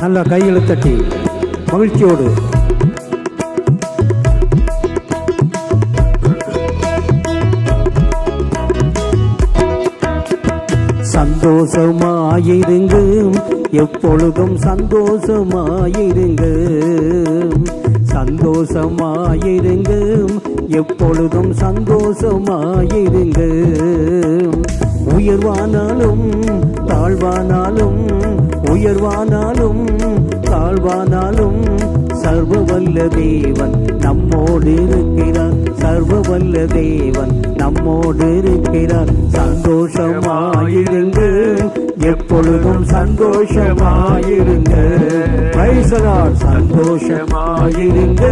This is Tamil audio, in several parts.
நல்ல கைகளை தட்டி மகிழ்ச்சியோடு சந்தோஷமாயிருங்க, எப்பொழுதும் சந்தோஷமாயிருங்க. சந்தோஷமாயிருங்க, எப்பொழுதும் சந்தோஷமாயிருங்க. உயர்வானாலும் தாழ்வானாலும், உயர்வானாலும் தாழ்வானாலும் சர்வ வல்ல தேவன் நம்மோடு இருக்கிறார். சர்வ வல்ல தேவன் நம்மோடு இருக்கிறார். சந்தோஷமாயிருங்க, எப்பொழுதும் சந்தோஷமாயிருங்க. சந்தோஷமாயிருங்க,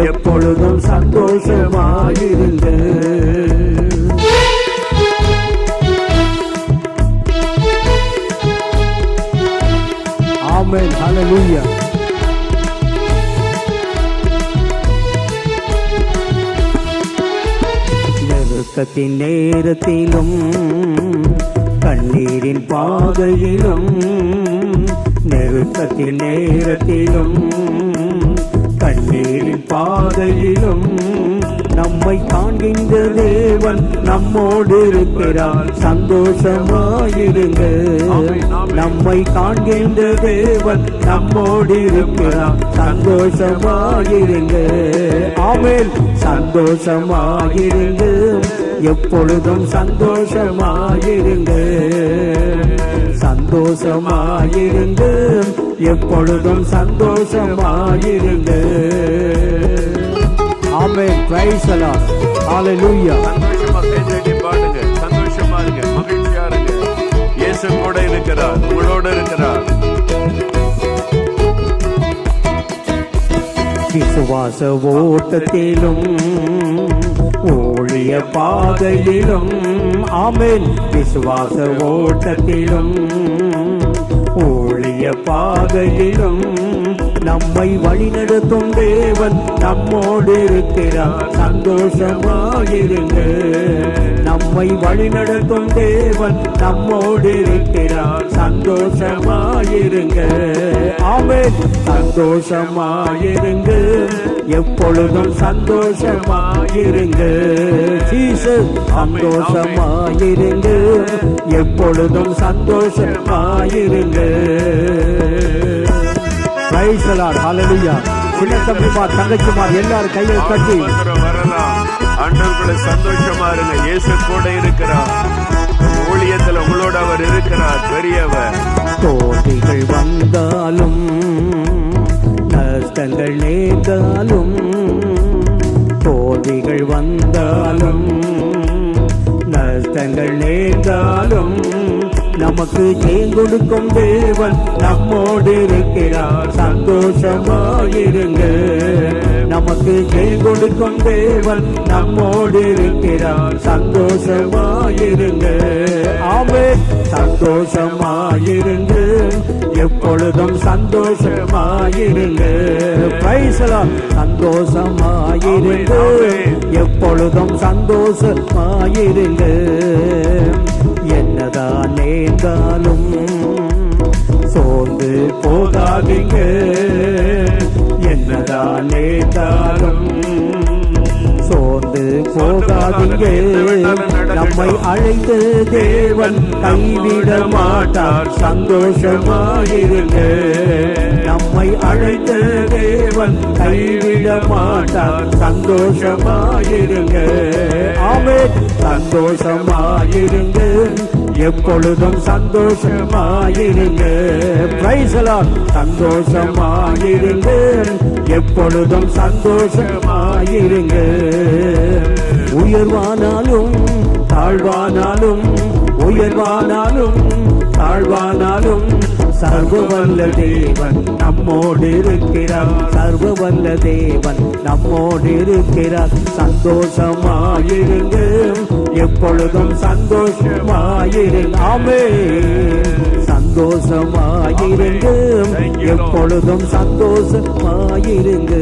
எப்பொழுதும் சந்தோஷமாயிருங்க. ஆமென், ஹல்லேலூயா. நெருக்கத்தின் நேரத்திலும் கண்ணீரின் பாதையிலும், நெருக்கத்தின் நேரத்திலும் கண்ணீரின் பாதையிலும் நம்மை காண்கின்ற தேவன் நம்மோடு இருக்கிறார். சந்தோஷமாயிருங்க, நம்மை காண்கின்ற தேவன் நம்மோடு இருக்கிறார். சந்தோஷமாயிருங்க. ஆமென். சந்தோஷமாயிருங்க, எப்பொழுதும் சந்தோஷமாயிருங்க. சந்தோஷமாயிருங்க, எப்பொழுதும் சந்தோஷமாயிருங்க. ஆமென். Praise the Lord. ஹல்லேலூயா. சந்தோஷமா கைதட்டி பாடுங்க, சந்தோஷமா இருங்க, மகிழ்ச்சியா இருங்க. இயேசு கூட இருக்கிறார், உங்களோட இருக்கிறார். விசுவாச ஓட்டத்திலும் ஊழிய பாதையிலும், ஆமென். விசுவாச ஓட்டத்திலும் ஊழிய பாதையிலும் நம்மை வழிநடத்தும் தேவன் நம்மோடு இருக்கிறார். சந்தோஷமாயிருங்க, நம்மை வழிநடத்தும் தேவன் நம்மோடு இருக்கிறார். சந்தோஷமாயிருங்க. ஆமென். சந்தோஷமாயிருங்க, எப்பொழுதும் சந்தோஷமாயிருங்க. ஜீசஸ். சந்தோஷமாயிருங்க, எப்பொழுதும் சந்தோஷமாயிருங்க. Praise the Lord. ஹல்லேலூயா. சின்ன தம்பிமார், தங்கச்சிமார் எல்லாரும் கையை தட்டி வரலாம். ஆண்டவர்களே சந்தோஷமா இருங்க, இயேசு கூட இருக்கிறார். ஊழியத்தில் உங்களோட அவர் இருக்கிறார், பெரியவர். தோல்விகள் வந்தாலும் நஷ்டங்கள் நேர்ந்தாலும், தோல்விகள் வந்தாலும் நஷ்டங்கள் நேர்ந்தாலும் நமக்கு ஜெயம் கொடுக்கும் தேவன் நம்மோடு இருக்கிறார். சந்தோஷமாயிருங்க, நமக்கு ஜெயம் கொடுக்கும் தேவன் நம்மோடு இருக்கிறார். சந்தோஷமாயிருங்க. ஆமென். சந்தோஷமாயிருங்க, எப்பொழுதும் சந்தோஷமாயிருங்க. Praise the Lord. சந்தோஷமாயிருங்க, எப்பொழுதும் சந்தோஷமாயிருங்க. என்னதான் நேர்ந்தாலும் சோர்ந்து போகாதீங்க. என்னதான் நேர்ந்தாலும் சோர்ந்து போகாதீங்க. நம்மை அழைத்து தேவன் கைவிட மாட்டார். சந்தோஷமாயிருங்க, நம்மை அழைத்து தேவன் கைவிட மாட்டார். சந்தோஷமாயிருங்க. ஆமென். சந்தோஷமாயிருங்க, எப்பொழுதும் சந்தோஷமாயிருங்க. Praise the Lord. சந்தோஷமாயிருங்க, எப்பொழுதும் சந்தோஷமாயிருங்க. உயர்வானாலும் தாழ்வானாலும், உயர்வானாலும் தாழ்வானாலும் சர்வ வல்ல தேவன் நம்மோடு இருக்கிறார். சர்வ வல்ல தேவன் நம்மோடு இருக்கிறார். சந்தோஷமாயிருங்க, எப்பொழுதும் சந்தோஷமாயிருங்க. ஆமென். சந்தோஷமாயிருங்க, எப்பொழுதும் சந்தோஷமாயிருங்க.